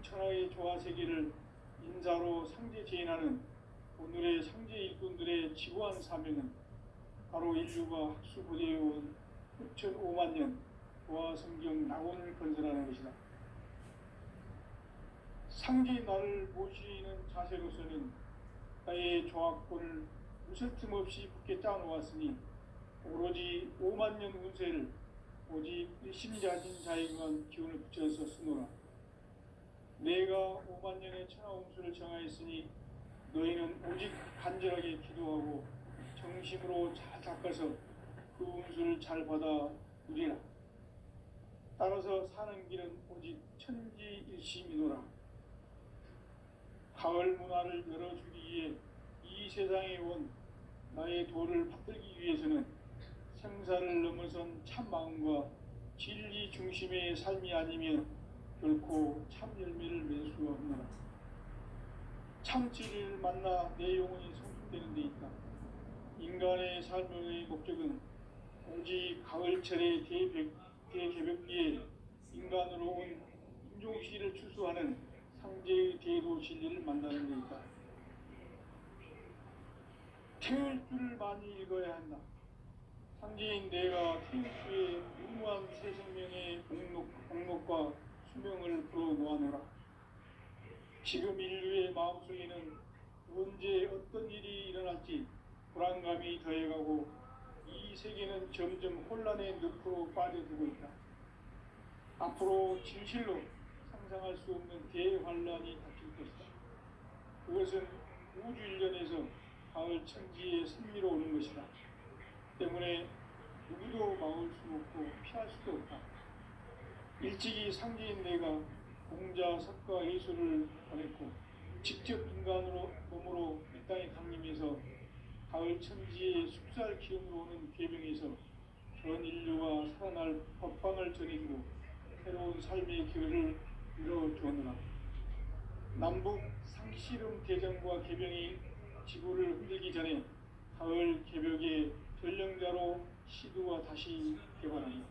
천하의 조화세계를 인사로 상제 제인하는 오늘의 상제 일꾼들의 지구한 사명은 바로 인류가 학수고대해온 6,5만 년 조화성경 낙원을 건설하는 것이다. 상제 나를 모시는 자세로서는 나의 조화권을 무슨 틈 없이 굳게 짜놓았으니 오로지 5만 년 운세를 오직 일심자진 자에게만 기운을 붙여서 쓰노라. 내가 5만 년의 천하운수를 정하였으니 너희는 오직 간절하게 기도하고 정심으로 잘 닦아서 그 운수를 잘 받아 누리라. 따라서 사는 길은 오직 천지일심이노라. 가을 문화를 열어주기 위해 이 세상에 온 나의 도를 받들기 위해서는 생사를 넘어선 참 마음과 진리 중심의 삶이 아니면 결코 참 열매를 맺을 수가 없노라. 참 진리를 만나 내 영혼이 성숙되는 데 있다. 인간의 삶의 목적은 오직 가을철의 대개벽기에 인간으로 온 인종시를 추수하는 상제의 대도 진리를 만나는 데 있다. 태울 줄을 많이 읽어야 한다. 상제인 내가 태울주의 무모한 새 생명의 공록과 수명을 불어놓아노라. 지금 인류의 마음속에는 언제 어떤 일이 일어날지 불안감이 더해가고 이 세계는 점점 혼란의 늪으로 빠져들고 있다. 앞으로 진실로 상상할 수 없는 대환란이 닥칠 것이다. 그것은 우주 일련에서 가을 천지의 승리로 오는 것이다. 때문에 누구도 막을 수 없고 피할 수도 없다. 일찍이 상제인 내가 공자, 석가, 예수를 보냈고 직접 인간으로 몸으로 이 땅에 강림해서 가을 천지의 숲살 기운으로 오는 계명에서 전 인류가 살아날 법방을 전해주고 새로운 삶의 길을 열어주었노라. 남북 상씨름 대전과 개병이 지구를 흔들기 전에 가을 개벽의 전령자로 시드와 다시 개발한다.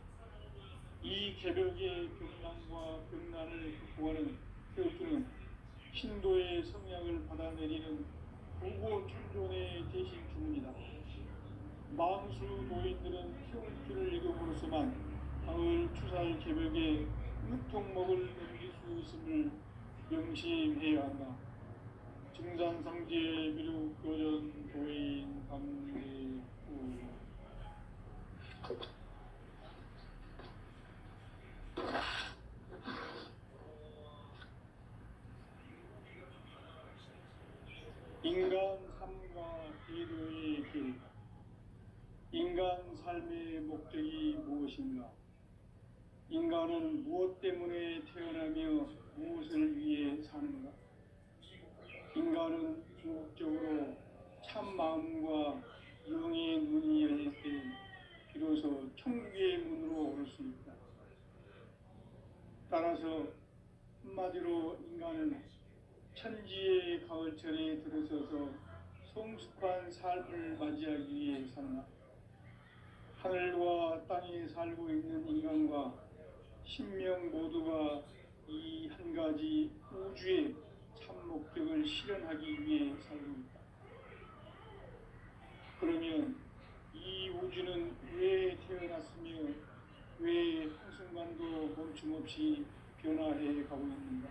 이 개벽의 벽난과 벽난을 극복하는 태울주는 신도의 성향을 받아내리는 부고 천존의 대신 주문이다. 만수 노인들은 태울주를 읽음으로써만 가을 추살 개벽의 흙통목을 넘길 수 있음을 명심해야 한다. 증산상제 미륵 교전 도인 감대후. 인간 삶과 기도의 길. 인간 삶의 목적이 무엇인가? 인간은 무엇 때문에 태어나며 무엇을 위해 사는가? 인간은 궁극적으로 참 마음과 영의 눈이 열릴 때 비로소 천국의 문으로 오를 수 있다. 따라서 한마디로 인간은 천지의 가을철에 들어서서 성숙한 삶을 맞이하기 위해 산다. 하늘과 땅에 살고 있는 인간과 신명 모두가 이 한 가지 우주의 참 목적을 실현하기 위해 살고 있다. 그러면 이 우주는 왜 태어났으며 왜 한순간도 멈춤없이 변화해 가고 있는가?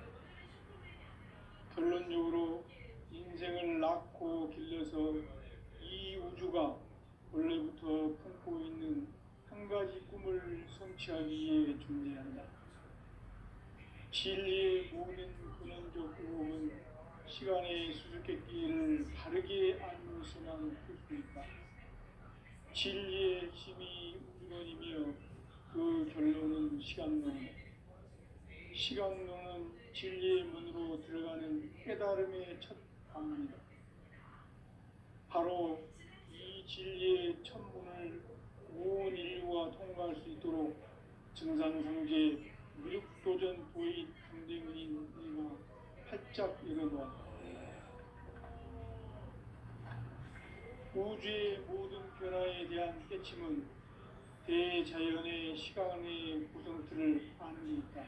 결론적으로 인생을 낳고 길러서 이 우주가 원래부터 품고 있는 한 가지 꿈을 성취하기 위해 존재한다. 진리의 모든 근원적 의혹은 시간의 수수께끼를 바르게 알면서만 풀 수 있다. 진리의 핵심이 우주론이며 그 결론은 시간론. 시간론은 진리의 문으로 들어가는 깨달음의 첫 방문이다. 바로 이 진리의 첫 문을 온 인류가 통과할 수 있도록 증산상제 미륵도전 도의 강대문인과 활짝 열어놓았다. 우주의 모든 변화에 대한 깨침은 대자연의 시간의 구성틀을 아는 데 있다.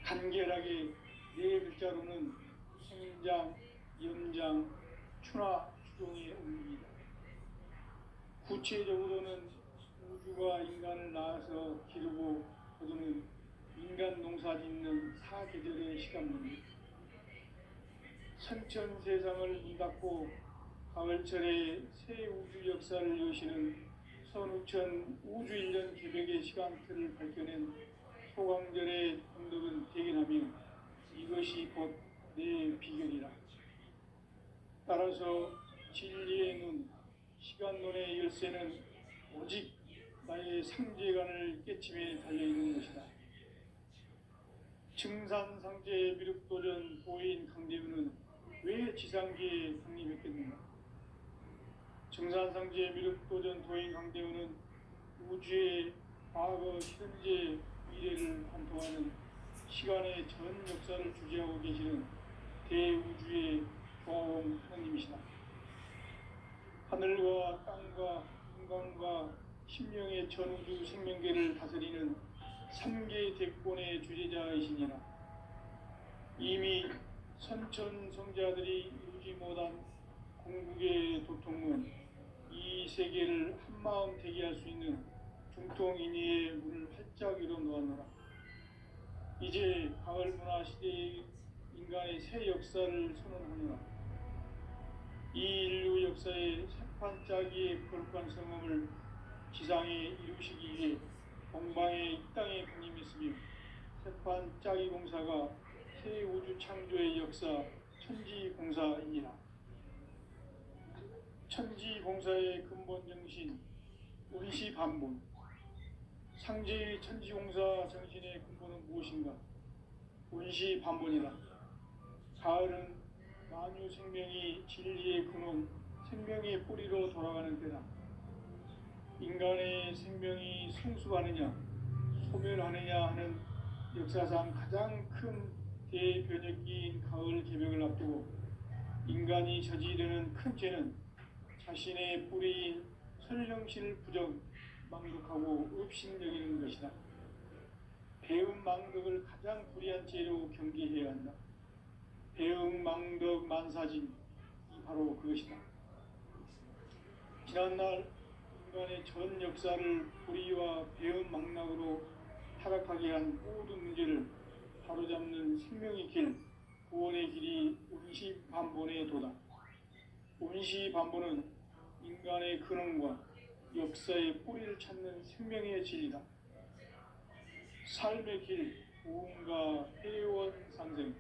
간결하게 네 글자로는 생장, 연장, 추나 추종의 의미입니다. 구체적으로는 우주가 인간을 낳아서 기르고 거두는 인간 농사 짓는 사계절의 시간입니다. 선천 세상을 문 닫고 가을철에 새 우주 역사를 여시는 선우천 우주일년 기백의 시간틀을 밝혀낸 소강절의 공덕은 대견하며 이것이 곧 내 비결이라. 따라서 진리의 눈, 시간론의 열쇠는 오직 나의 상제관을 깨침에 달려있는 것이다. 증산상제 미륵도전 보인 강대우는 왜 지상계에 강림했겠는가? 증산상제 미륵도전 도인 강대우는 우주의 과거, 현재, 미래를 관통하는 시간의 전 역사를 주재하고 계시는 대우주의 조화원 하나님이시다. 하늘과 땅과 인간과 신명의 전우주 생명계를 다스리는 3개 대권의 주제자이시니라. 이미 선천성자들이 이루지 못한 궁극의 도통은 이 세계를 한마음 되게 할 수 있는 중통인의의 문을 활짝 열어 놓았노라. 이제 가을 문화 시대의 인간의 새 역사를 선언하노라. 이 인류 역사의 새판짜기의 거룩한 성음을 지상에 이루시기 위해 동방의 이 땅에 강림했으며 새판짜기 공사가 새 우주 창조의 역사 천지공사이니라. 천지공사의 근본 정신 운시반본. 상제의 천지공사 정신의 근본은 무엇인가? 운시반본이다. 가을은 만유 생명이 진리의 근원, 생명의 뿌리로 돌아가는 때다. 인간의 생명이 성숙하느냐, 소멸하느냐 하는 역사상 가장 큰 대변혁기인 가을 개벽을 앞두고 인간이 저지르는 큰 죄는 자신의 뿌리인 설령신을 망독하고 업신여기는 것이다. 배은망덕을 가장 불의한 죄로 경계해야 한다. 배은망덕 만사진이 바로 그것이다. 지난날 인간의 전 역사를 불의와 배은망락으로 타락하게 한 모든 문제를 바로잡는 생명의 길, 구원의 길이 운시반본의 도다. 운시반본은 인간의 근원과 역사의 뿌리를 찾는 생명의 진리다. 삶의 길, 무언가 회원 상생.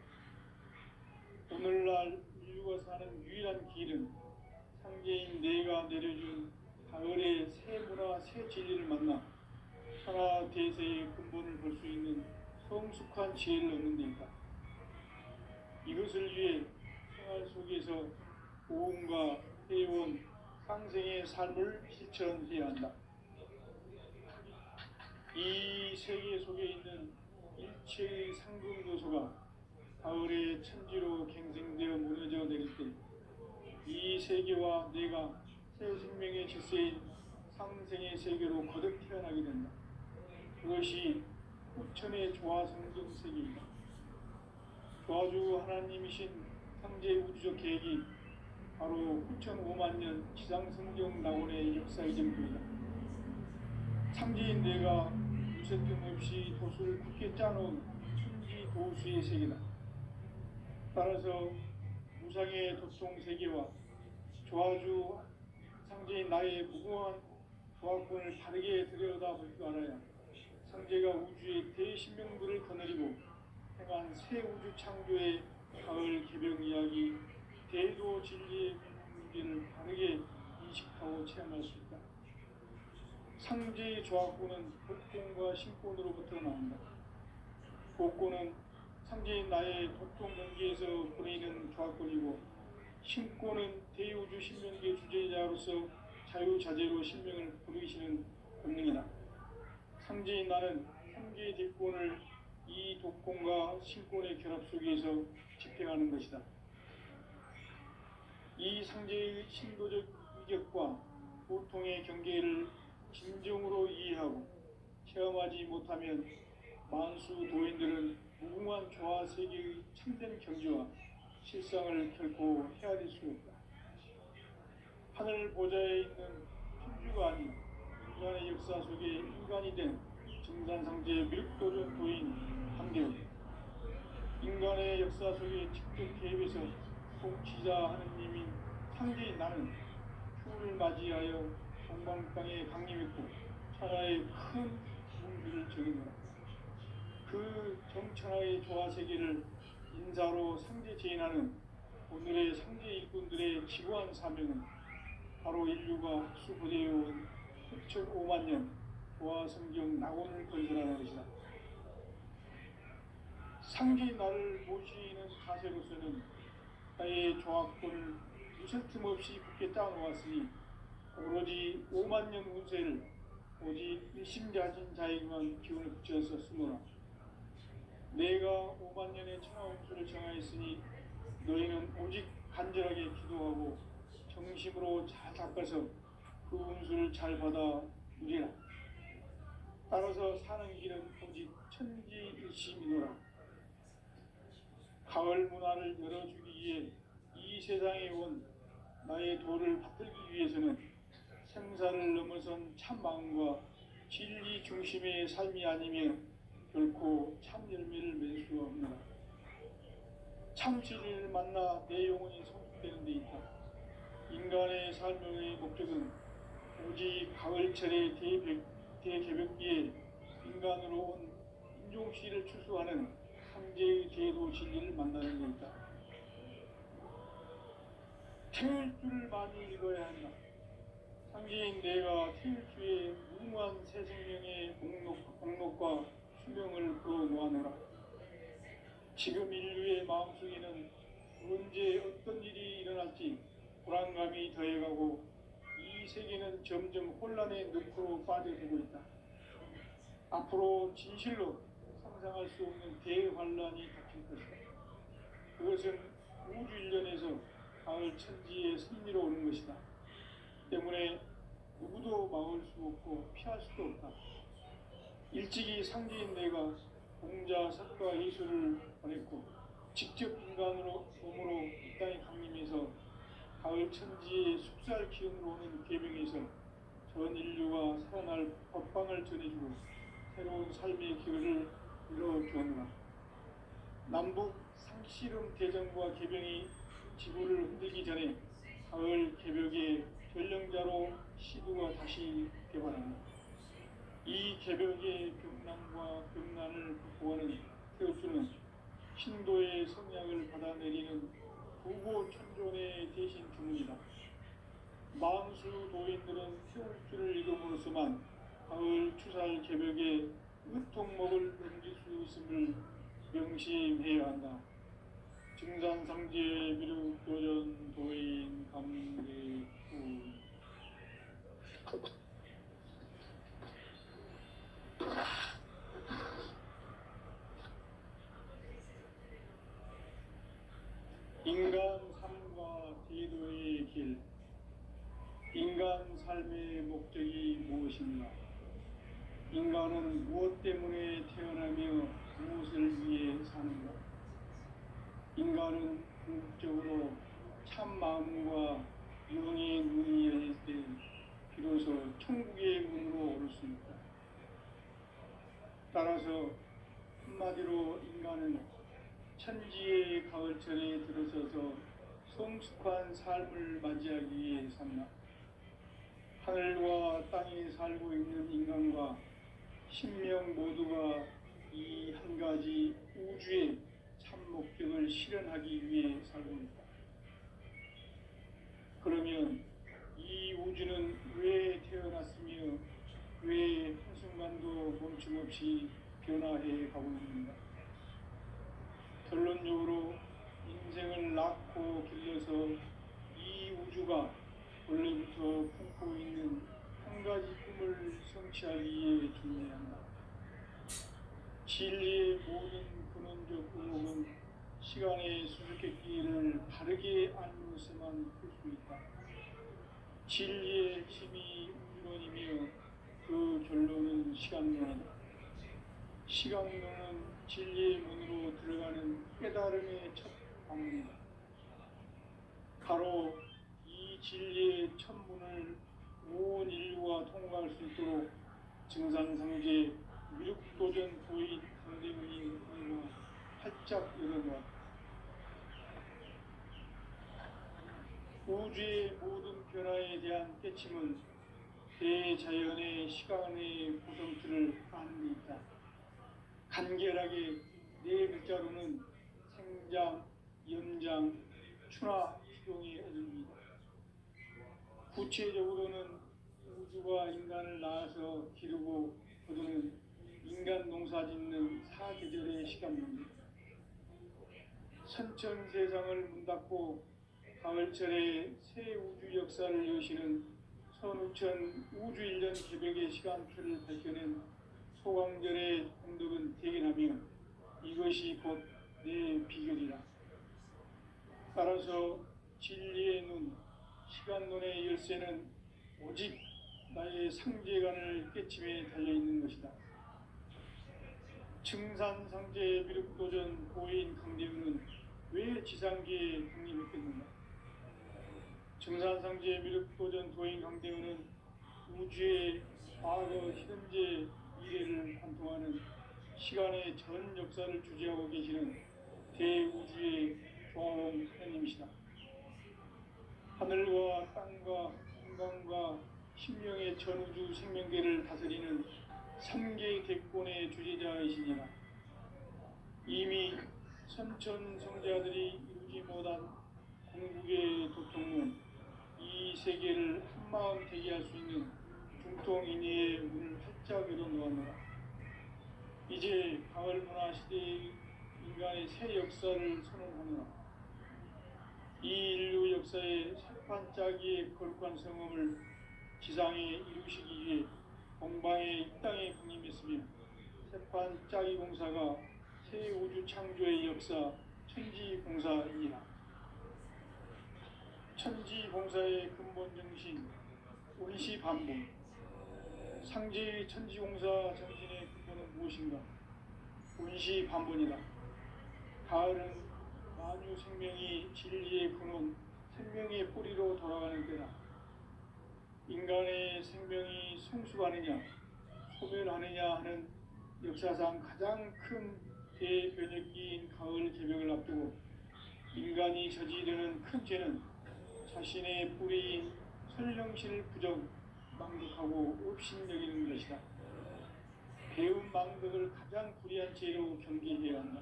오늘날 인류가 사는 유일한 길은 상제인 내가 내려준 가을의 새 문화, 새 진리를 만나 천하 대세의 근본을 볼 수 있는 성숙한 지혜를 얻는 데이다. 이것을 위해 생활 속에서 무언가 회원 상생의 삶을 실천해야 한다. 이 세계 속에 있는 일체의 상금 요소가 가을의 천지로 갱생되어 무너져 내릴 때 이 세계와 내가 새 생명의 질서인 상생의 세계로 거듭 태어나게 된다. 그것이 후천의 조화성전 세계이다. 조화주 하나님이신 상제 우주적 계획이 바로 후천 5만 년 지상성경 낙원의 역사의 전부이다. 창제인 내가 무쇠뜸 없이 도수를 굳게 짜놓은 천지 도수의 세계다. 따라서 무상의 도통 세계와 조화주 상제인 나의 무궁한 조화권을 다르게 들여다볼 줄 알아야 상제가 우주의 대신명들을 거느리고 행한 새 우주 창조의 가을 개벽 이야기, 대도 진리의 문제를 다르게 인식하고 체험할 수 있다. 상제의 조화권은 복권과 신권으로부터 나온다. 복권은 상제인 나의 도통 경계에서 보내는 조화권이고, 신권은 대우주 신명계 주제자로서 자유자재로 신명을 부르시는 권능이다. 상제인 나는 3개의 대권을 이 독권과 신권의 결합 속에서 집행하는 것이다. 이 상제의 신도적 위격과 보통의 경계를 진정으로 이해하고 체험하지 못하면 만수 도인들은 무궁한 조화 세계의 참된 경지와 실상을 결코 헤아릴 수 없다. 하늘 보좌에 있는 천주가 아닌 인간의 역사 속에 인간이 된 정산상제의 밀도전 도인 한계훈, 인간의 역사 속에 직접 개입해서 통치자 하느님인 상제인 나는 휴를 맞이하여 동방땅에 강림했고 천하의 큰 문주를 정해노라. 그 정천하의 조화세계를 인사로 상제 제인하는 오늘의 상제 일꾼들의 지구한 사명은 바로 인류가 수고되어온 6,5만 년 조화성경 낙원을 건설하는 것이다. 상제 나를 모시는 자세로서는 나의 조화권을 무슨 틈 없이 굳게 짜놓았으니 오로지 5만 년 운세를 오직 일심가진 자에게만 기운을 붙여서 쓰노라. 내가 5만 년의 천하 운수를 정하였으니 너희는 오직 간절하게 기도하고 정심으로 잘 닦아서 그 운수를 잘 받아 누리라. 따라서 사는 길은 오직 천지일심이노라. 가을 문화를 열어주기 위해 이 세상에 온 나의 도를 받들기 위해서는 생사를 넘어선 참 마음과 진리 중심의 삶이 아니면 결코 참 열매를 맺을 수 없노라. 참 진리를 만나 내 영혼이 성숙되는 데 있다. 인간의 삶의 목적은 오직 가을철의 대개벽기에 인간으로 온 인종씨를 추수하는 상제의 제도 진리를 만나는 데 있다. 태울 줄을 많이 읽어야 한다. 상제인 내가 태울 주의 무궁한 새 생명의 목록과 수명을 그어 놓아노라. 지금 인류의 마음속에는 언제 어떤 일이 일어날지 불안감이 더해가고 이 세계는 점점 혼란의 늪으로 빠져들고 있다. 앞으로 진실로 상상할 수 없는 대환란이 닥칠 것이다. 그것은 우주 일련에서 가을 천지의 승리로 오는 것이다. 때문에 누구도 막을 수 없고 피할 수도 없다. 일찍이 상제인 내가 공자, 석가, 예수를 보냈고 직접 인간으로 몸으로 이 땅에 강림해서 가을 천지의 숙살 기운으로 오는 계명에서 전 인류가 살아날 법방을 전해주고 새로운 삶의 기회를 이뤄주었노라. 남북 상씨름 대전과 개병이 지구를 흔들기 전에 가을 개벽의 전령자로 시두가 다시 개발한다. 이 개벽의 병난과 병난을 극복하는 태우수는 신도의 성향을 받아내리는 부고 천존의 대신 주문이다. 망수 도인들은 태울주를 읽음으로써만 가을 추살 개벽의 으통목을 넘길 수 있음을 명심해야 한다. 증산상제 미륵도전 도인 감대후. 인간 삶과 제도의 길. 인간 삶의 목적이 무엇인가? 인간은 무엇 때문에 태어나며 무엇을 위해 사는가? 인간은 궁극적으로 참 마음과 영의 눈이 열릴 때 비로소 천국의 문으로 오를 수 있다. 따라서 한마디로 인간은 천지의 가을철에 들어서서 성숙한 삶을 맞이하기 위해 산다. 하늘과 땅에 살고 있는 인간과 신명 모두가 이 한 가지 우주의 참 목적을 실현하기 위해 살고 있다. 그러면 이 우주는 왜 태어났으며 왜 한순간도 멈춤없이 변화해 가고 있는가? 결론적으로 인생을 낳고 길러서 이 우주가 원래부터 품고 있는 한 가지 꿈을 성취하기 위해 존재한다. 진리의 모든 근원적 의목은 시간의 수수께끼를 바르게 알므로서만 풀 수 있다. 진리의 핵심이 우주론이며 그 결론은 시간론이다. 시간론은 진리의 문으로 들어가는 깨달음의 첫 방문이다. 바로 이 진리의 첫 문을 온 인류가 통과할 수 있도록 증산상제 미륵도전 도인 강대문이 우리가 활짝 열어놓았다. 우주의 모든 변화에 대한 깨침은 대자연의 시간의 구성틀을 아는 데 있다. 간결하게 네 글자로는 생장, 연장, 추나 추동의 의미이다. 구체적으로는 우주가 인간을 낳아서 기르고 거두는 인간 농사 짓는 사계절의 시간입니다. 선천 세상을 문 닫고 가을철에 새 우주 역사를 여시는 선우천 우주 1년 개벽의 시간표를 밝혀낸 소강절의 공덕은 대견하며 이것이 곧 내 비결이라. 따라서 진리의 눈, 시간론의 열쇠는 오직 나의 상제관을 깨침에 달려있는 것이다. 증산상제 미륵도전 고인 강대우는 왜 지상계에 독립했겠는가? 증산상제 미륵도전 도인 강대우는 우주의 과거, 현재, 미래를 관통하는 시간의 전 역사를 주재하고 계시는 대우주의 조화로운 하나님이시다. 하늘과 땅과 인간과 신명의 전우주 생명계를 다스리는 3개 객권의 주제자이시니라. 이미 선천성자들이 이루지 못한 궁극의 도통은 이 세계를 한마음 되게 할 수 있는 중통인의의 문을 활짝 열어놓았노라. 이제 가을 문화 시대의 인간의 새 역사를 선언하노라. 이 인류 역사의 새판짜기의 거룩한 성음을 지상에 이루시기 위해 공방에 이 땅에 군림했으며 새판짜기 공사가 새 우주 창조의 역사 천지공사이니라. 천지공사의 근본 정신 운시반복. 상제의 천지공사 정신의 근본은 무엇인가? 운시반복이다. 가을은 만유 생명이 진리의 근원, 생명의 뿌리로 돌아가는 때다. 인간의 생명이 성숙하느냐, 소멸하느냐 하는 역사상 가장 큰 대변혁기인 가을 개벽을 앞두고 인간이 저지르는 큰 죄는 자신의 뿌리인 설령실 부정, 망덕하고 업신여기는 것이다. 배움 망덕을 가장 불의한 죄로 경계해야 한다.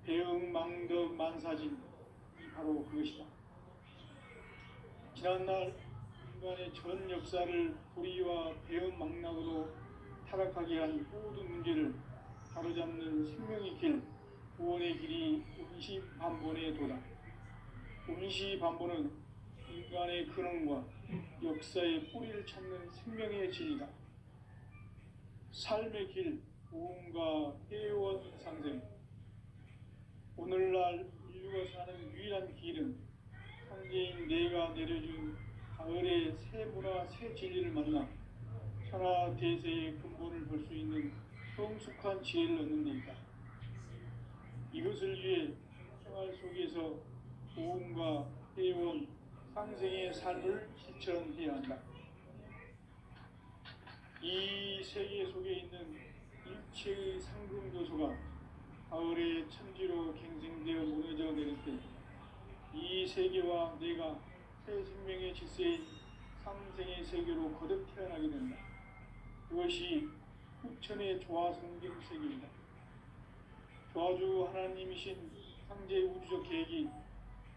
배움 망덕 만사진, 바로 그것이다. 지난날 인간의 전 역사를 불의와 배움 망락으로 타락하게 한 모든 문제를 바로잡는 생명의 길, 구원의 길이 운시반본의 도다. 운시반본은 인간의 근원과 역사의 뿌리를 찾는 생명의 진리다. 삶의 길, 보험과 회원 상생. 오늘날 인류가 사는 유일한 길은 상제인 내가 내려준 가을의 새 문화, 새 진리를 만나 천하 대세의 근본을 볼 수 있는 성숙한 지혜를 얻는 데 있다. 이것을 위해 생활 속에서 보험과 회원, 상생의 삶을 실천해야 한다. 이 세계 속에 있는 일체의 상금교수가 가을의 천지로 갱생되어 무너져 내릴 때 이 세계와 내가 새 생명의 질서인 상생의 세계로 거듭 태어나게 된다. 그것이 후천의 조화성경 세계이다. 조화주 하나님이신 상제 우주적 계획이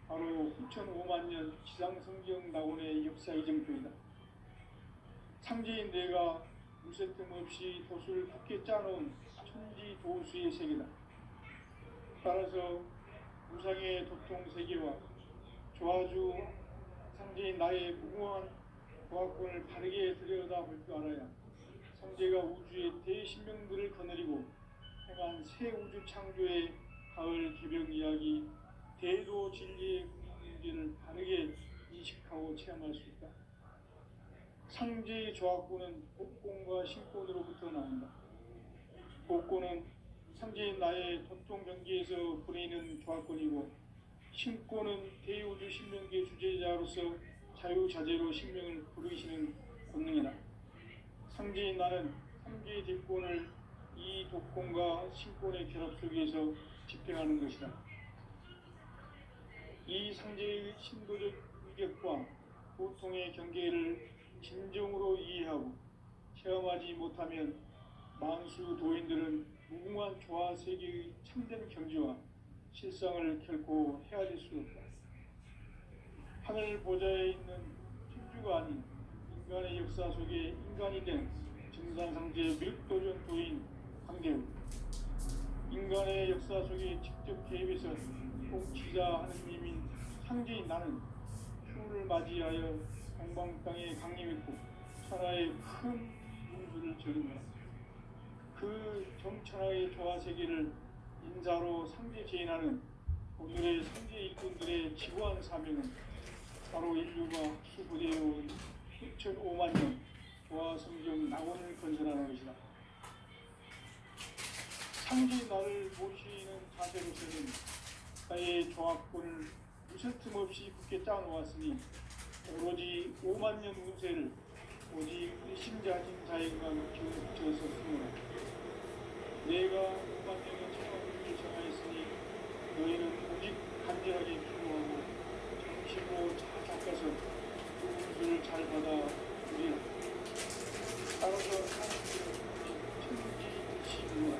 바로 후천 5만 년 지상성경 낙원의 역사 이정표이다. 상제인 내가 무쇠뜸 없이 돛을 굳게 짜놓은 천지 도수의 세계다. 따라서 무상의 도통 세계와 조화주 상제인 나의 무궁한 조화권을 바르게 들여다볼 줄 알아야 상제가 우주의 대신명들을 거느리고 행한 새 우주 창조의 가을 개벽 이야기 대도 진리의 문제를 바르게 인식하고 체험할 수 있다. 상제의 조화권은 복권과 신권으로부터 나온다. 복권은 상제인 나의 전통 경기에서 보내는 조합권이고, 신권은 대우주 신명계 주제자로서 자유자재로 신명을 부르시는 권능이다. 상제인 나는 상제의 뒷권을 이 독권과 신권의 결합 속에서 집행하는 것이다. 이 상제의 신도적 위격과 보통의 경계를 진정으로 이해하고 체험하지 못하면 만수 도인들은 무궁한 조화 세계의 참된 경지와 실상을 결코 헤아릴 수 없다. 하늘 보좌에 있는 천주가 아닌 인간의 역사 속에 인간이 된 증산상제 밀도전 도인 황대우, 인간의 역사 속에 직접 개입해서 통치자 하느님인 상제인 나는 휴를 맞이하여 동방땅에 강림했고 천하의 큰 문수를 저린다. 그 정천하의 조화세계를 인사로 상제 제인하는 오늘의 상제 일꾼들의 지구한 사명은 바로 인류가 수부대해온 6,500만 년 조화성경 낙원을 건설하는 것이다. 상제 나를 모시는 자세로서는 나의 조합권을 무슨 틈없이 굳게 짜놓았으니 오로지 5만 년 운세를 오직 의심자진 자에게만 기울여졌으므로 내가 5만 년의 천하운을 정하였으니 너희는 오직 간절하게 기도하고 정심으로 잘 닦아서 그 운수를 잘 받아 우리라. 따라서 하나님께서 천지시구나.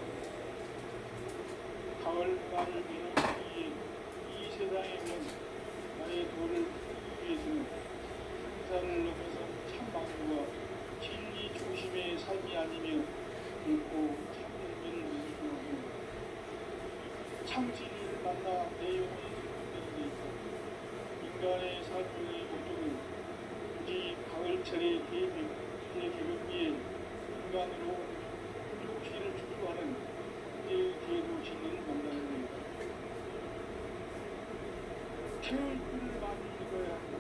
가을 말을 메우기 위해 이 세상에 온 나의 도를 풀기 위해서는 생사를 넘어선 참망과 진리 중심의 삶이 아니며 결코 참열매를 맺을 수 없는 참진리를 만나 내 영혼이 소멸되는 데 있다. 인간의 삶의 목적은 오직 가을철의 대개벽기에 인간으로 부족시를 추구하는 문제의 계도 진리를 만나는 것이다. 태울 꿀을 많이 읽어야 한다.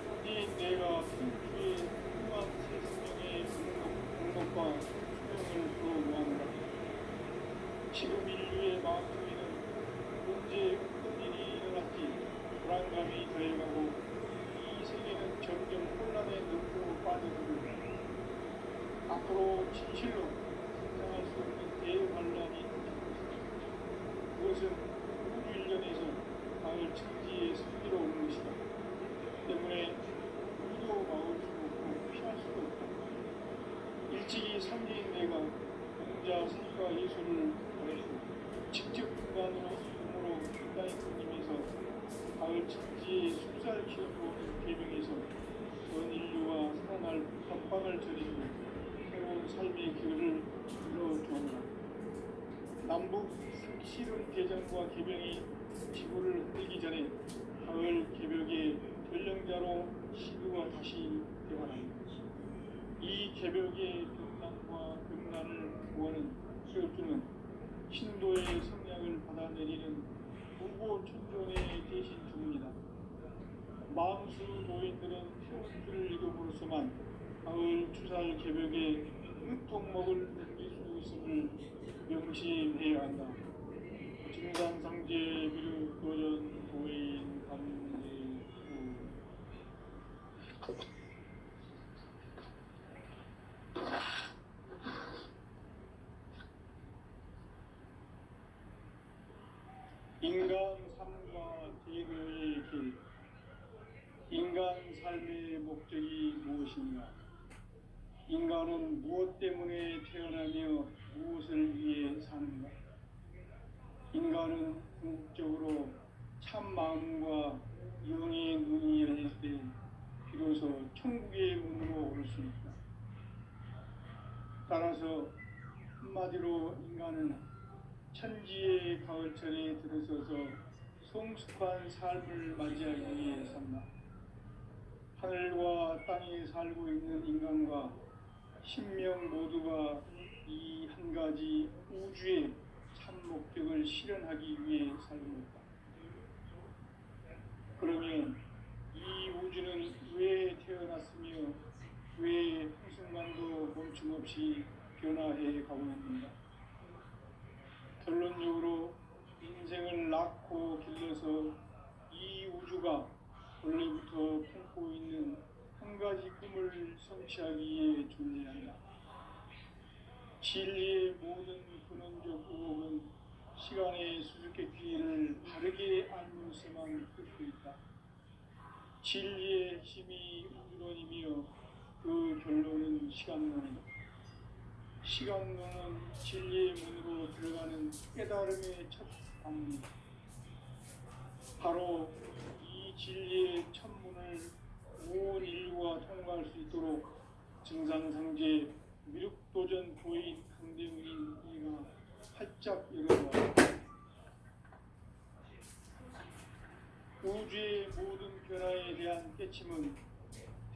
상제인 내가 천주의 훌륭한 새 생명의 공덕과 수명을 불어모았다. 지금 인류의 마음속에는 언제 어떤 일이 일어날지 불안감이 더해가고 이 세계는 점점 혼란의 늪으로 빠져들고 앞으로 진실로 상상할 수 없는 대환란이 닥치고 있습니다. 그것은 우주 일련에서 가을 천지의 승리로운 것이다. 때문에 우리도 막을 수 없고 피할 수도 없다. 일찍이 상제인 내가 공자 생과 예술을 가르치고 직접 인간으로 몸으로 인간의 손님에서 가을 천지의 숲살 키워보는 계명에서 전 인류와 살아날 법방을 저리고 새로운 삶의 길을 열어주었다. 남북 실은 개정과 개병이 지구를 흔들기 전에 가을 개벽의 전령자로 시드가 다시 개발합니다. 이 개벽의 병난과 병난을 구하는 세업주는 신도의 성량을 받아내리는 무고 천존의 대신 주문이다. 망수 도인들은 세업주를 읽어보로서만 가을 추살 개벽의 흙통목을 느낄 수 있음을 명시해야 한다. 증산상제 비루 도전 도인 감례후 인간 삶과 제도의 길. 인간 삶의 목적이 무엇인가? 인간은 무엇 때문에 태어나며 무엇을 위해 사는가? 인간은 궁극적으로 참 마음과 영의 눈이 열릴 때 비로소 천국의 문으로 오를 수 있다. 따라서 한마디로 인간은 천지의 가을철에 들어서서 성숙한 삶을 맞이하기 위해 산다. 하늘과 땅에 살고 있는 인간과 신명 모두가 이 한 가지 우주의 참 목적을 실현하기 위해 살고 있다. 그러면 이 우주는 왜 태어났으며 왜 한순간도 멈춤없이 변화해 가고 있는가? 결론적으로 인생을 낳고 길러서 이 우주가 원래부터 품고 있는 한 가지 꿈을 성취하기 위해 존재한다. 진리의 모든 근원적 의혹은 시간의 수수께끼를 바르게 알면서만 풀 수 있다. 진리의 힘이 우주론이며 그 결론은 시간론이다. 시간론은 진리의 문으로 들어가는 깨달음의 첫 방문이다. 바로 이 진리의 천문을 온 인류가 통과할 수 있도록 증산상제 미륵도전 도인 강대문인 이가 활짝 열어놓았다. 우주의 모든 변화에 대한 깨침은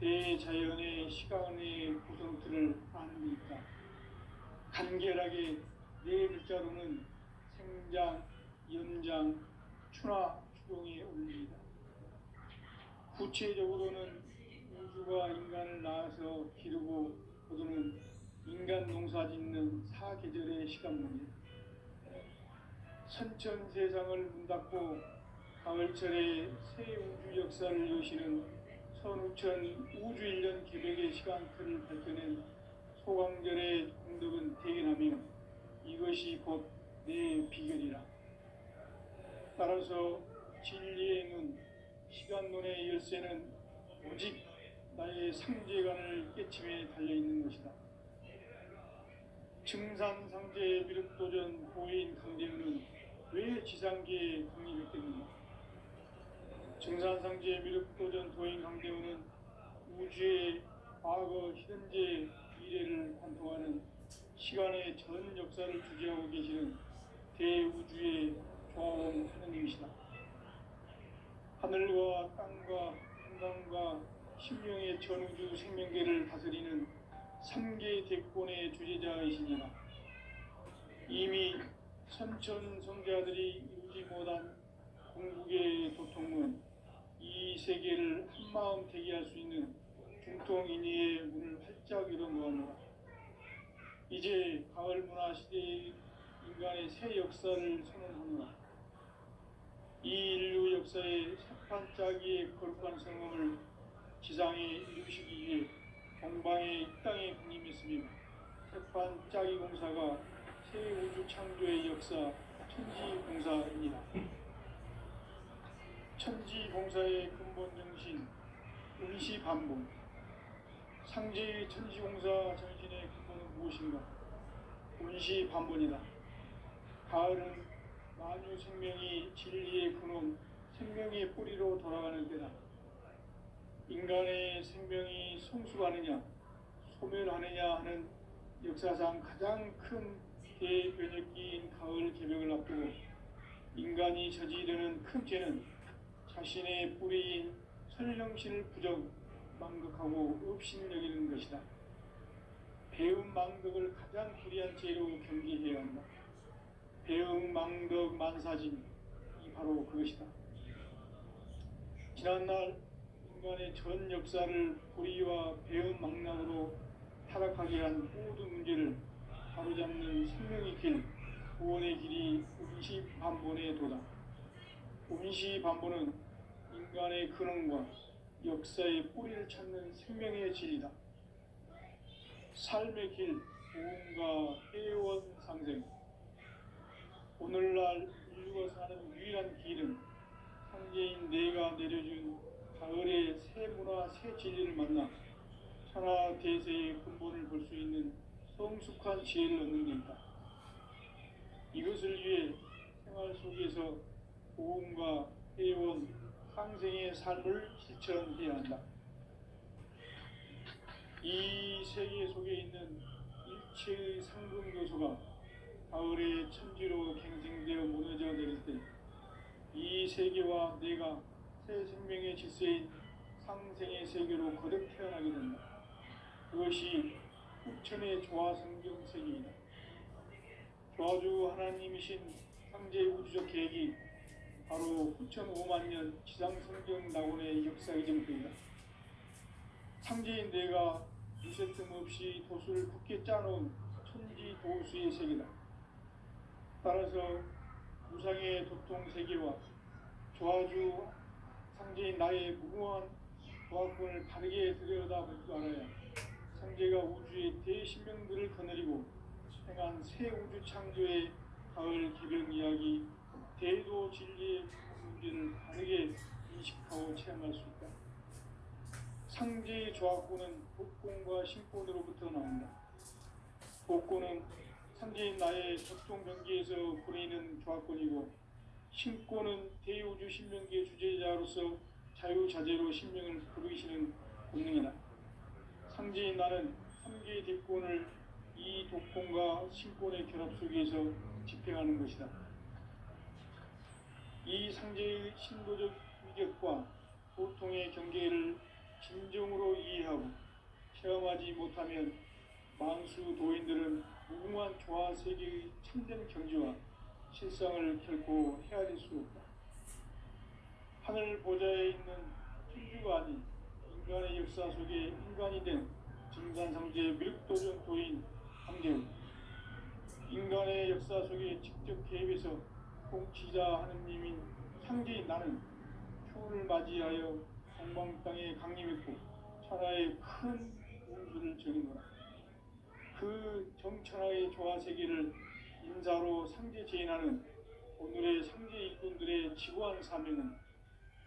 대자연의 시간의 구성틀을 아는 데 있다. 간결하게 네 글자로는 생장, 연장, 추나 추동의 원리이다. 구체적으로는 우주가 인간을 낳아서 기르고 거두는 인간 농사 짓는 사계절의 시간문이다. 선천 세상을 문 닫고 가을철에 새 우주 역사를 여시는 선우천 우주일년 계백의 시간틀을 밝혀낸 소강절의 공덕은 대견하며 이것이 곧 내 비결이라. 따라서 진리의 눈, 시간론의 열쇠는 오직 나의 상제관을 깨침에 달려있는 것이다. 증산상제 미륵도전 고인 강대우는 왜 지상계에 강림했겠는가? 증산상제 미륵도전 도인 강대우는 우주의 과거, 현재, 미래를 관통하는 시간의 전 역사를 주재하고 계시는 대우주의 조화원 하느님이시다. 하늘과 땅과 한강과 신명의 전우주 생명계를 다스리는 3개 대권의 주재자이시니라. 이미 선천 성자들이 이루지 못한 궁극의 도통은 이 세계를 한마음 되게 할 수 있는 중통인의의 문을 활짝 열어놓았노라. 이제 가을 문화 시대의 인간의 새 역사를 선언하노라. 이 인류 역사의 새판짜기의 거룩한 성험을 지상에 이루시기 위해 동방의 이 땅에 군림했으며 새판짜기 공사가 새 우주 창조의 역사 천지공사입니다. 천지공사의 근본 정신 운시반복. 상제의 천지공사 정신의 근본은 무엇인가? 운시반복이다. 가을은 만유 생명이 진리의 근원, 생명의 뿌리로 돌아가는 때다. 인간의 생명이 성숙하느냐, 소멸하느냐 하는 역사상 가장 큰 대변혁기인 가을 개벽을 앞두고 인간이 저지르는 큰 죄는 자신의 뿌리인 설령신을 부정, 망극하고 업신여기는 것이다. 배움 망덕을 가장 불의한 죄로 경계해야 한다. 배움 망덕 만사진, 이 바로 그것이다. 지난날 인간의 전 역사를 불의와 배움 망락으로 타락하게 한 모든 문제를 바로잡는 생명의 길, 구원의 길이 운시반본에 도다. 운시반본은 인간의 근원과 역사의 뿌리를 찾는 생명의 진리다. 삶의 길, 보험과 회원 상생. 오늘날 인류가 사는 유일한 길은 상제인 내가 내려준 가을의 새 문화, 새 진리를 만나 천하 대세의 근본을 볼 수 있는 성숙한 지혜를 얻는 데 있다. 이것을 위해 생활 속에서 보험과 회원, 상생의 삶을 실천해야 한다. 이 세계 속에 있는 일체의 상금 요소가 가을의 천지로 갱생되어 무너져 내릴 때 이 세계와 내가 새 생명의 질서인 상생의 세계로 거듭 태어나게 된다. 그것이 후천의 조화성경 세계이다. 조화주 하나님이신 상제의 우주적 계획이 바로 후천 5만년 지상성경 낙원의 역사의 정도이다. 상제인 내가 유세뜸 없이 도수를 굳게 짜놓은 천지 도수의 세계다. 따라서 우상의 도통 세계와 조화주 상제인 나의 무궁한 조화권을 바르게 들여다볼 줄 알아야 상제가 우주의 대신명들을 거느리고 행한 새 우주 창조의 가을 개변 이야기, 대도 진리의 문제를 바르게 인식하고 체험할 수 있다. 상제의 조화권은 복권과 신권으로부터 나온다. 복권은 상제인 나의 적종 병기에서 보내는 조화권이고, 신권은 대우주 신명기의 주제자로서 자유자재로 신명을 부르시는 본능이다. 상제인 나는 3개의 대권을 이 독권과 신권의 결합 속에서 집행하는 것이다. 이 상제의 신도적 위격과 보통의 경계를 진정으로 이해하고 체험하지 못하면 만수 도인들은 무궁한 조화 세계의 참된 경지와 실상을 결코 헤아릴 수 없다. 하늘 보좌에 있는 천주가 아닌 인간의 역사 속에 인간이 된 증산상제 밀도전 도인 황제우, 인간의 역사 속에 직접 개입해서 통치자 하느님인 상제인 나는 초를 맞이하여 동방 땅에 강림했고 천하의 큰 운수를 전이노라. 그 정천하의 조화 세계를 인사로 상제 제인하는 오늘의 상제 일꾼들의 지구한 사명은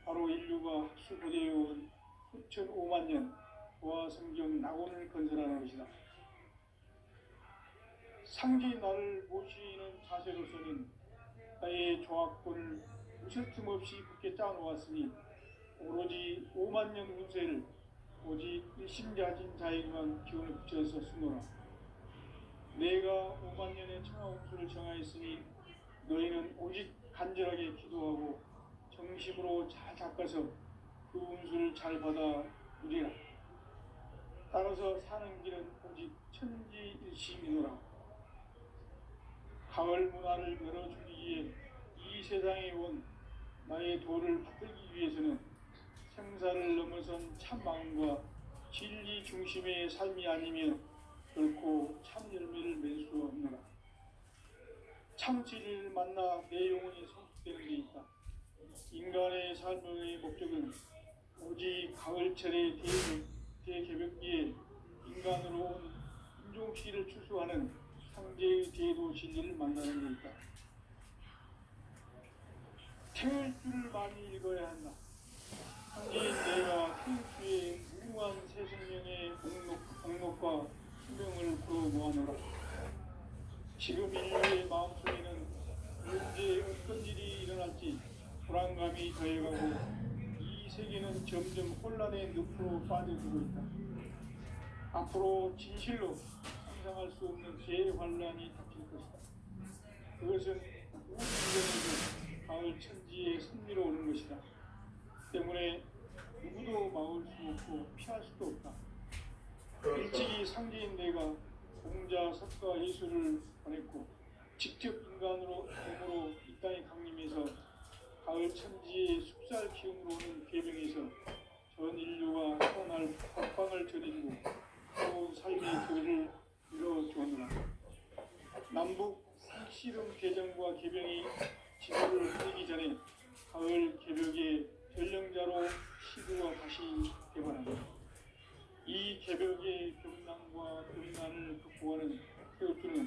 바로 인류가 학수고대해온 수천 5만 년 조화 성경 낙원을 건설하는 것이다. 상제인 나를 모시는 자세로서는 나의 조화권을 무슨 틈 없이 굳게 짜놓았으니 오로지 5만 년 운세를 오직 일심자진 자에게만 기운을 붙여서 쓰노라. 내가 5만 년의 천하 운수를 정하였으니 너희는 오직 간절하게 기도하고 정심으로 잘 닦아서 그 운수를 잘 받아 누리라. 따라서 사는 길은 오직 천지일심이노라. 가을 문화를 열어주기 위해 이 세상에 온 나의 도를 받들기 위해서는 생사를 넘어선 참 마음과 진리 중심의 삶이 아니면 결코 참 열매를 맺을 수 없노라. 참 진리를 만나 내 영혼이 성숙되는 데 있다. 인간의 삶의 목적은 오직 가을철의 대개벽기에 인간으로 온 인종시를 추수하는 상제의 대도 진리를 만나는 데 있다. 태울 줄을 많이 읽어야 한다. 상제인 내가 태울 주의 무궁한 새 생명의 공록과 수명을 불어 모아노라. 지금 인류의 마음속에는 언제 어떤 일이 일어날지 불안감이 더해가고 이 세계는 점점 혼란의 늪으로 빠져들고 있다. 앞으로 진실로 상상할 수 없는 대환란이 닥칠 것이다. 그것은 우주 인간에게 가을 천지의 선미로 오는 것이다. 때문에 누구도 막을 수 없고 피할 수도 없다. 일찍이 상제인 내가 공자, 석가, 예수를 보냈고 직접 인간으로 몸으로 이 땅에 강림해서 가을 천지의 숲살 기운으로 오는 계명에서 전 인류가 태어날 합방을 전해주고 새로운 삶의 교회를 이뤄주었노라. 남북 상씨름 개정과 개병이 지도를 흐리기 전에 가을 개벽의 전령자로 시드가 다시 개발한다. 이 개벽의 병난과 병난을 극복하는 태우주는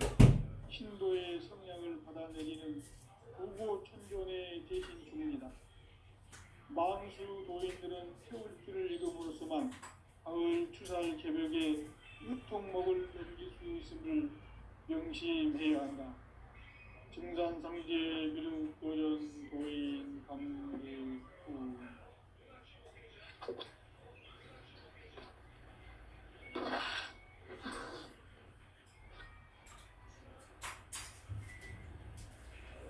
신도의 성량을 받아내리는 부고천존의 대신 주문이다. 만수 도인들은 태울주를 읽음으로써만 가을 추살 개벽의 유통목을 넘길 수 있음을 명심해야 한다. 증산상제 미륵도전 도인 감리후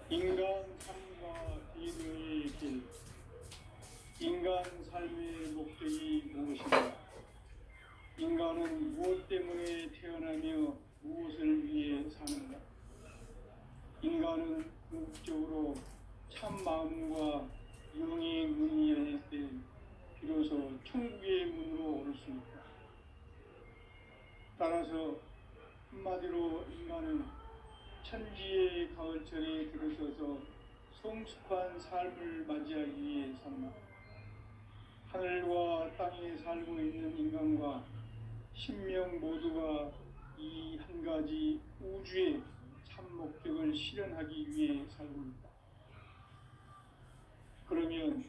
인간 삶과 디도의 길. 인간 삶의 목적이 무엇인가? 인간은 무엇 때문에 태어나며 무엇을 위해 사는가? 인간은 궁극적으로 참 마음과 영의 문이 열릴 때 비로소 천국의 문으로 오를 수 있다. 따라서 한마디로 인간은 천지의 가을철에 들어서서 성숙한 삶을 맞이하기 위해 산다. 하늘과 땅에 살고 있는 인간과 신명 모두가 이 한 가지 우주의 참 목적을 실현하기 위해 살고 있다. 그러면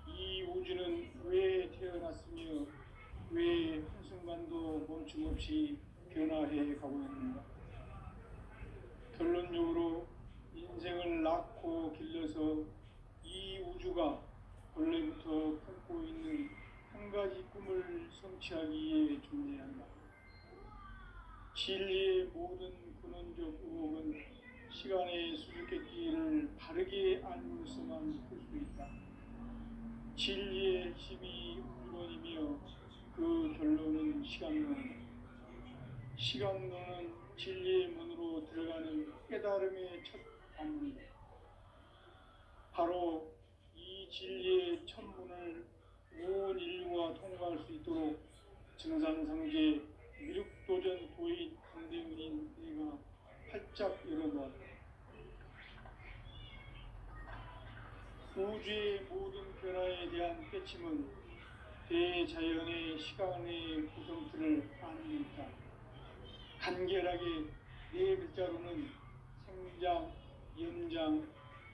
이 우주는 왜 태어났으며 왜 한순간도 멈춤없이 변화해 가고 있는가? 결론적으로 인생을 낳고 길러서 이 우주가 본래부터 품고 있는 한 가지 꿈을 성취하기 위해 존재한다. 진리의 모든 근원적 의혹은 시간의 수수께끼를 바르게 알고서만 풀 수 있다. 진리의 핵심이 우주론이며 그 결론은 시간론이다. 시간론은 진리의 문으로 들어가는 깨달음의 첫 관문이다. 바로 이 진리의 첫 문을 온 인류가 통과할 수 있도록 증산상제 미륵도전 도인 강대문인 내가 활짝 열어놓았다. 우주의 모든 변화에 대한 깨침은 대자연의 시간의 구성틀을 아는 데 있다. 간결하게 네 글자로는 생장, 연장,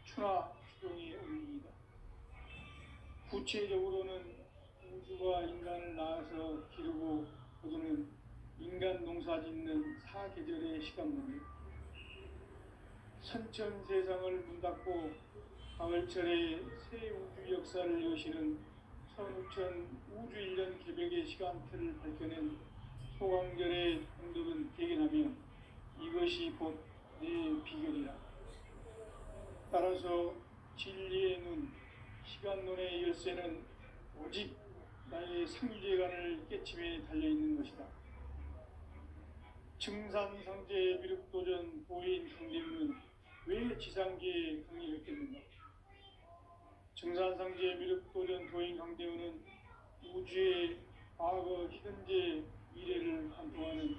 추나 추동의 원리이다. 구체적으로는 우주가 인간을 낳아서 기르고 거두는 인간 농사 짓는 사계절의 시간문이다. 선천 세상을 문 닫고 가을철에 새 우주 역사를 여시는 선우천 우주 1년 개벽의 시간틀을 밝혀낸 소강절의 공덕은 대견하며 이것이 곧 내 비결이라. 따라서 진리의 눈, 시간론의 열쇠는 오직 나의 상유재간을 깨침에 달려있는 것이다. 증산상제 미륵도전 도인 강대문은 왜 지상계에 강림했겠는가? 증산상제 미륵도전 도인 강대문은 우주의 과거, 현재, 미래를 관통하는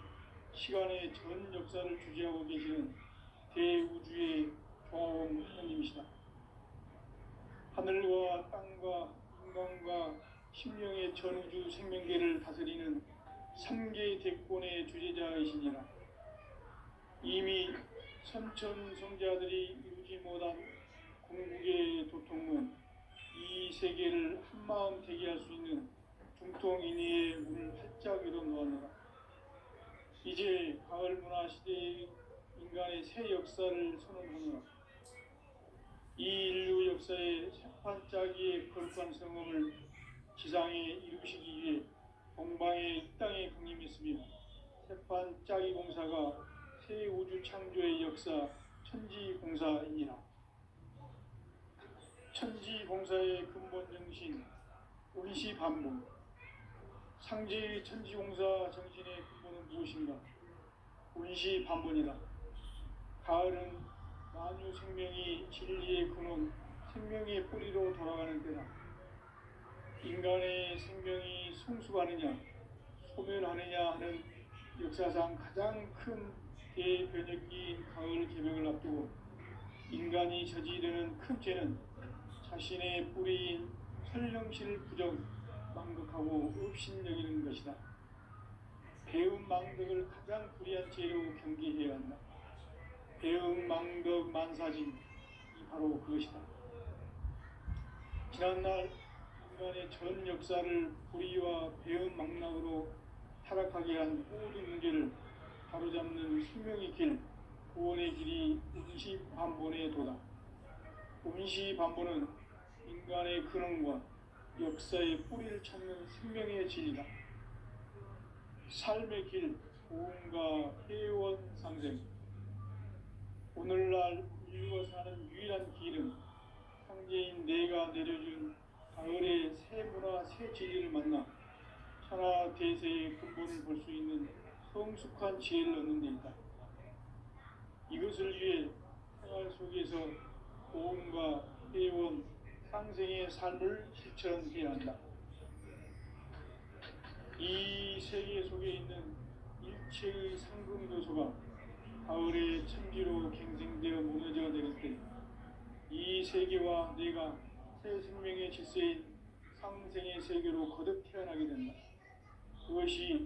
시간의 전 역사를 주재하고 계시는 대우주의 종합원 하나님이시다. 하늘과 땅과 인간과 심령의 전우주 생명계를 다스리는 3개 대권의 주재자이시니라. 이미 선천 성자들이 이루지 못한 궁극의 도통문, 이 세계를 한마음 되게 할 수 있는 중통인의의 문을 활짝 열어놓았노라. 이제 가을 문화 시대의 인간의 새 역사를 선언하노라. 이 인류 역사의 새판짜기의 거룩한 성험을 지상에 이루시기 위해 동방의 이 땅에 강림했으며 새판짜기 공사가 새 우주 창조의 역사 천지공사이니라. 천지공사의 근본 정신 운시반복. 상제의 천지공사 정신의 근본은 무엇인가? 운시반복이다. 가을은 만유 생명이 진리의 근원, 생명의 뿌리로 돌아가는 때다. 인간의 생명이 성숙하느냐, 소멸하느냐 하는 역사상 가장 큰 대변혁기인 가을 개벽을 앞두고 인간이 저지르는 큰 죄는 자신의 뿌리인 설령실 부정, 망덕하고 업신여기는 것이다. 배움 망덕을 가장 불의한 죄로 경계해야 한다. 배움 망덕 만사진, 이 바로 그것이다. 지난날 인간의 전 역사를 불의와 배움 망락으로 타락하게 한 모든 문제를 바로잡는 생명의 길, 구원의 길이 운시반본의 도다. 운시반본은 인간의 근원과 역사의 뿌리를 찾는 생명의 진리다. 삶의 길, 고음과 회원 상생. 오늘날 인류가 사는 유일한 길은 상제인 내가 내려준 가을의 새 문화, 새 진리를 만나 천하 대세의 근본을 볼 수 있는 성숙한 지혜를 얻는 데 있다. 이것을 위해 생활 속에서 고음과 회원, 상생의 삶을 실천해야 한다. 이 세계 속에 있는 일체의 상금 요소가 가을의 천지로 갱생되어 무너져 내릴 때 이 세계와 내가 새 생명의 질서인 상생의 세계로 거듭 태어나게 된다. 그것이